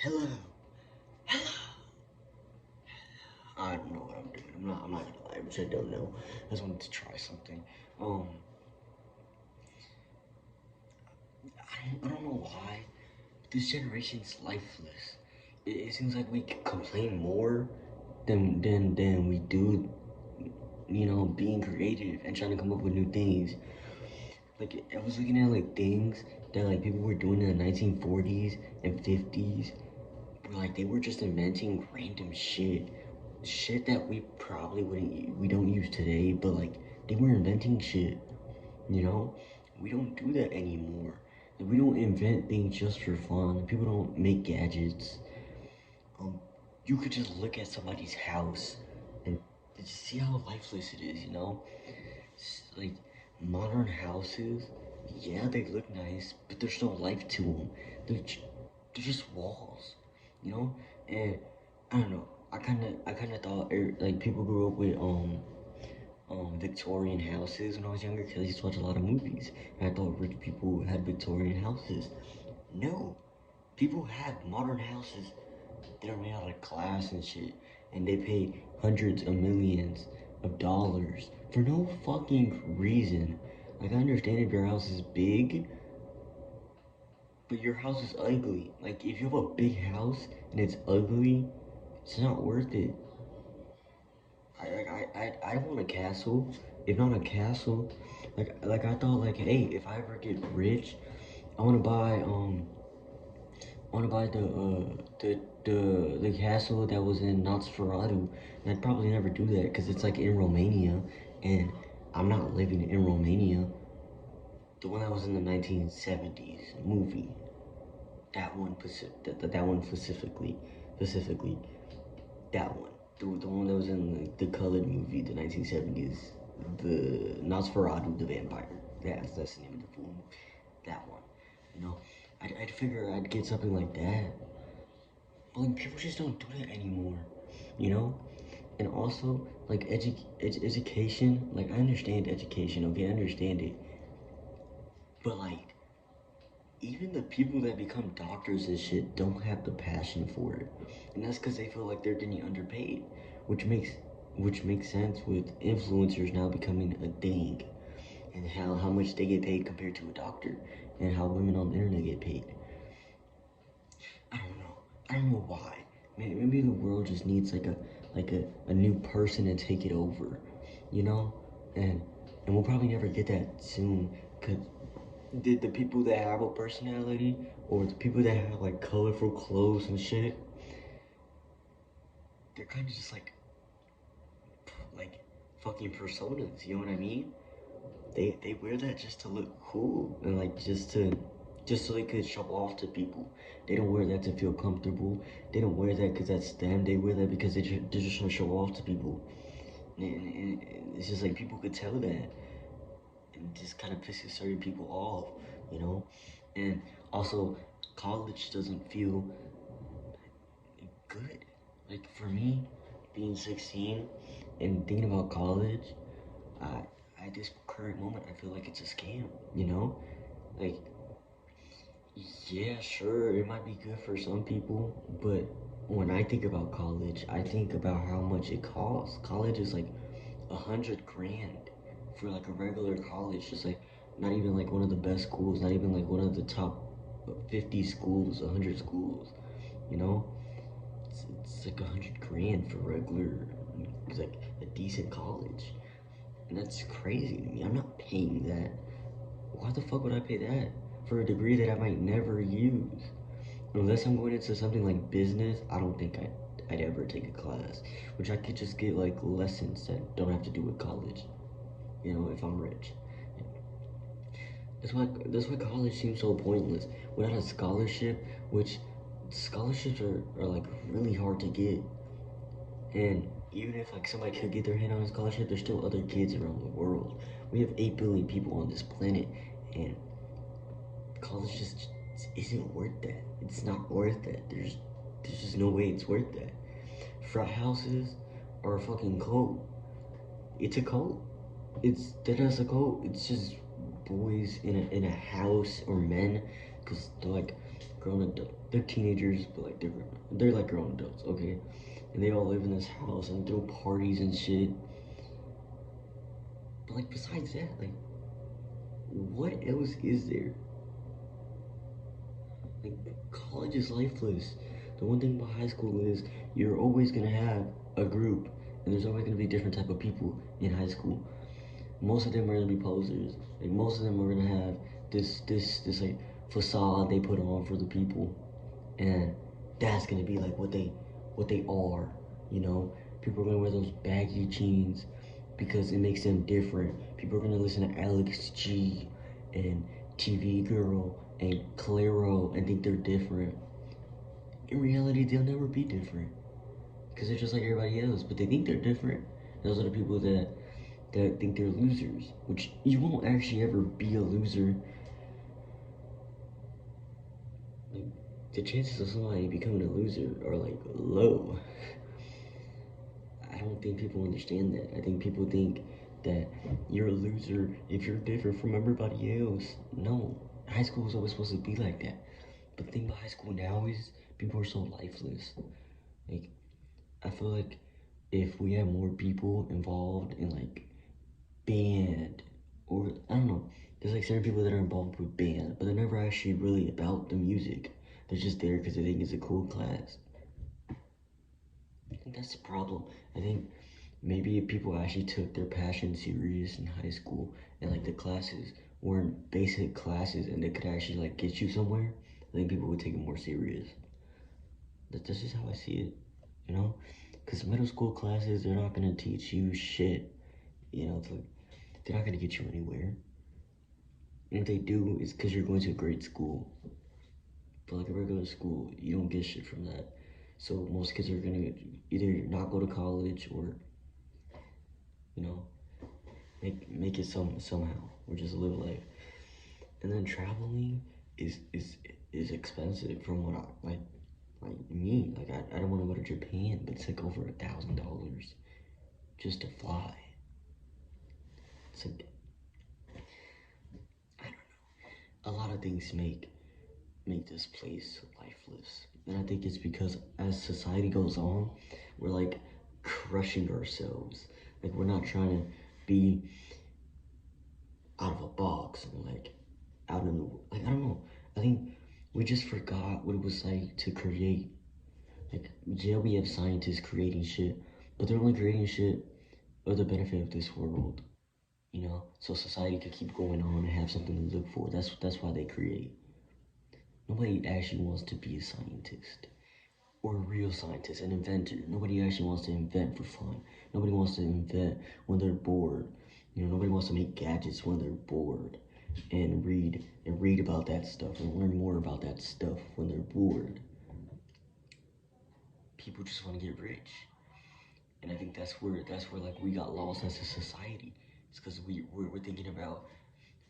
Hello. Hello. I don't know what I'm doing. I'm not gonna lie, which I don't know. I just wanted to try something. I don't know why. This generation's lifeless. It seems like we complain more than we do, being creative and trying to come up with new things. Like, I was looking at, like, things that, like, people were doing in the 1940s and 50s. Like, they were just inventing random shit that we probably we don't use today, but, like, they were inventing shit, you know? We don't do that anymore. Like, we don't invent things just for fun. People don't make gadgets. You could just look at somebody's house and just see how lifeless it is, you know? Like, modern houses, yeah, they look nice, but there's no life to them. They're just walls, you know? And I don't know. I kind of thought like people grew up with Victorian houses when I was younger because I used to watch a lot of movies, and I thought rich people had Victorian houses. No, people have modern houses that are made out of glass and shit, and they pay hundreds of millions of dollars for no fucking reason. Like, I understand if your house is big, but your house is ugly. Like, if you have a big house and it's ugly, it's not worth it. I want a castle. If not a castle, like I thought, like, hey, if I ever get rich, I want to buy the castle that was in Nosferatu, and I'd probably never do that because it's like in Romania, and I'm not living in Romania. The one that was in the 1970s movie, that one specifically, that one, the one that was in the colored movie, the 1970s, the Nosferatu, the vampire. That's the name of the film. That one, you know. I'd figure I'd get something like that. But, like, people just don't do that anymore, you know? And also, like, education, like, I understand education, okay? I understand it. But, like, even the people that become doctors and shit don't have the passion for it. And that's because they feel like they're getting underpaid, which makes which makes sense with influencers now becoming a thing, and how much they get paid compared to a doctor, and how women on the internet get paid. I don't know. I don't know why. Maybe the world just needs a new person to take it over, you know? And we'll probably never get that soon, cause the people that have a personality, or the people that have like colorful clothes and shit, they're kind of just like fucking personas. You know what I mean? They wear that just to look cool, and like just so they could show off to people. They don't wear that to feel comfortable. They don't wear that because that's them. They wear that because they're just trying to show off to people. And it's just like people could tell that, and just kind of pisses certain people off, you know. And also, college doesn't feel good. Like, for me, being 16 and thinking about college, I at this current moment I feel like it's a scam, you know? Like, yeah, sure, it might be good for some people, but when I think about college, I think about how much it costs. College is like 100 grand for like a regular college, just like not even like one of the best schools, not even like one of the top 50 schools, 100 schools, you know? It's like 100 grand for regular, it's like a decent college. And that's crazy to me. I'm not paying that. Why the fuck would I pay that for a degree that I might never use? Unless I'm going into something like business, I don't think I'd ever take a class, which I could just get like lessons that don't have to do with college, you know, if I'm rich. That's why college seems so pointless. Without a scholarship, which scholarships are like really hard to get. And even if like somebody could get their hand on a scholarship, there's still other kids around the world. We have 8 billion people on this planet, and college just isn't worth that. It's not worth that. There's just no way it's worth that. Frat houses are a fucking cult. It's a cult. It's that is a cult. It's just boys in a house, or men, because they're like grown adult. They're teenagers, but like they're like grown adults, okay? And they all live in this house and throw parties and shit. But like besides that, like what else is there? Like college is lifeless. The one thing about high school is you're always gonna have a group, and there's always gonna be different type of people in high school. Most of them are gonna be posers. Like most of them are gonna have this like facade they put on for the people, and that's gonna be like what they are. You know, people are gonna wear those baggy jeans because it makes them different. People are gonna listen to Alex G and TV Girl and Claro and think they're different. In reality, they'll never be different because they're just like everybody else, but they think they're different. Those are the people that think they're losers, which you won't actually ever be a loser. Like, the chances of somebody becoming a loser are like low. I don't think people understand that. I think people think that you're a loser if you're different from everybody else. No, high school was always supposed to be like that. But the thing about high school now is people are so lifeless. Like, I feel like if we have more people involved in like band, or I don't know, there's like certain people that are involved with band, but they're never actually really about the music. They're just there because they think it's a cool class. I think that's the problem. I think maybe if people actually took their passion serious in high school and like the classes weren't basic classes and they could actually like get you somewhere, I think people would take it more serious. That's just how I see it, you know? Because middle school classes, they're not going to teach you shit. You know, it's like, they're not going to get you anywhere. And if they do, it's because you're going to a great school. But like a regular school, you don't get shit from that. So most kids are going to either not go to college or, you know, make it somehow or just live life. And then traveling is expensive from what I like me. Like I don't want to go to Japan, but it's like over $1,000 just to fly. It's like I don't know. A lot of things make this place lifeless. And I think it's because as society goes on, we're like crushing ourselves. Like we're not trying to be out of a box and like out in the like I don't know. I think we just forgot what it was like to create. Like yeah, we have scientists creating shit, but they're only creating shit for the benefit of this world. You know, so society could keep going on and have something to look for. That's why they create. Nobody actually wants to be a scientist or a real scientist, an inventor. Nobody actually wants to invent for fun. Nobody wants to invent when they're bored. You know, nobody wants to make gadgets when they're bored and read about that stuff and learn more about that stuff when they're bored. People just want to get rich. And I think that's where like we got lost as a society. It's because we're thinking about,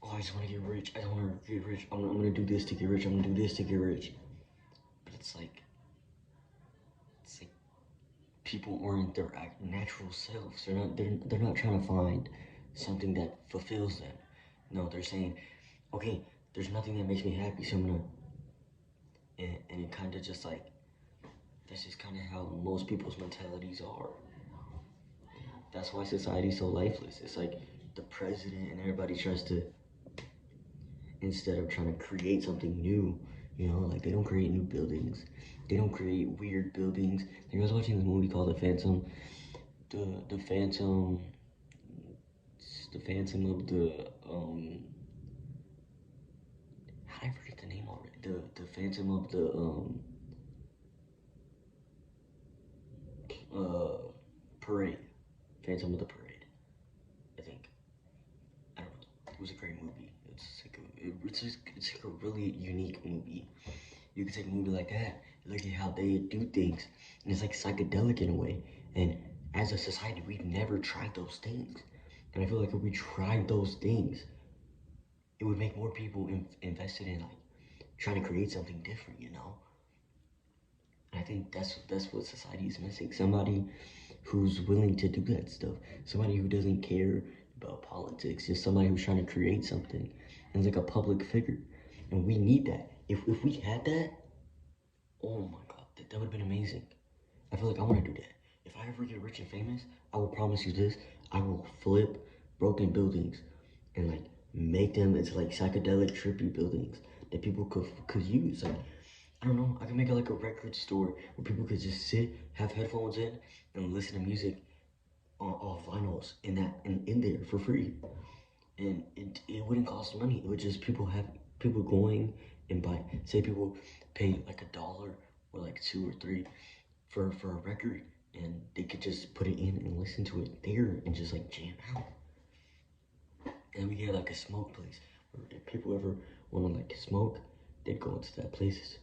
oh, I just want to get rich. I don't want to get rich. I'm gonna do this to get rich. I'm gonna do this to get rich. But it's like people aren't their natural selves. They're not trying to find something that fulfills them. No, they're saying, okay, there's nothing that makes me happy, so I'm gonna, and it kind of just like that's just kind of how most people's mentalities are. That's why society's so lifeless. It's like the president and everybody tries to, instead of trying to create something new, you know, like they don't create new buildings. They don't create weird buildings. Like I was watching this movie called The Phantom. The Phantom, the Phantom of the how did I forget the name already? The Phantom of the uh parade. Phantom of the Parade. I think. I don't know. It was a great movie. It's like a really unique movie. You could take a movie like that, look at how they do things, and it's like psychedelic in a way. And as a society, we've never tried those things. And I feel like if we tried those things, it would make more people invested in like trying to create something different, you know. And I think that's what society is missing. Somebody who's willing to do that stuff. Somebody who doesn't care about politics. Just somebody who's trying to create something and is like a public figure. And we need that. If we had that, oh my god, that would have been amazing. I feel like I want to do that. If I ever get rich and famous, I will promise you this: I will flip broken buildings and like make them into like psychedelic trippy buildings that people could use. Like I don't know, I can make it like a record store where people could just sit, have headphones in, and listen to music on off vinyls in there for free. And it wouldn't cost money. It would just people going and buy. Say people pay like $1 or like 2 or 3 for a record, and they could just put it in and listen to it there and just like jam out. And we get like a smoke place where if people ever want to like smoke, they'd go into that place,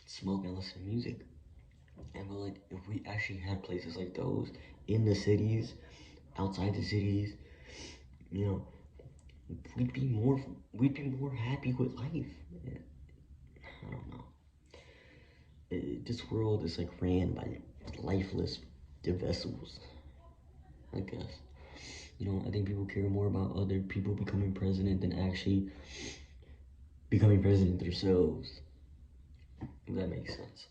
smoke and listen to music. And but like if we actually had places like those in the cities, outside the cities, you know, we'd be more happy with life. I don't know. This world is like ran by lifeless vessels, I guess. You know, I think people care more about other people becoming president than actually becoming president themselves. If that makes sense.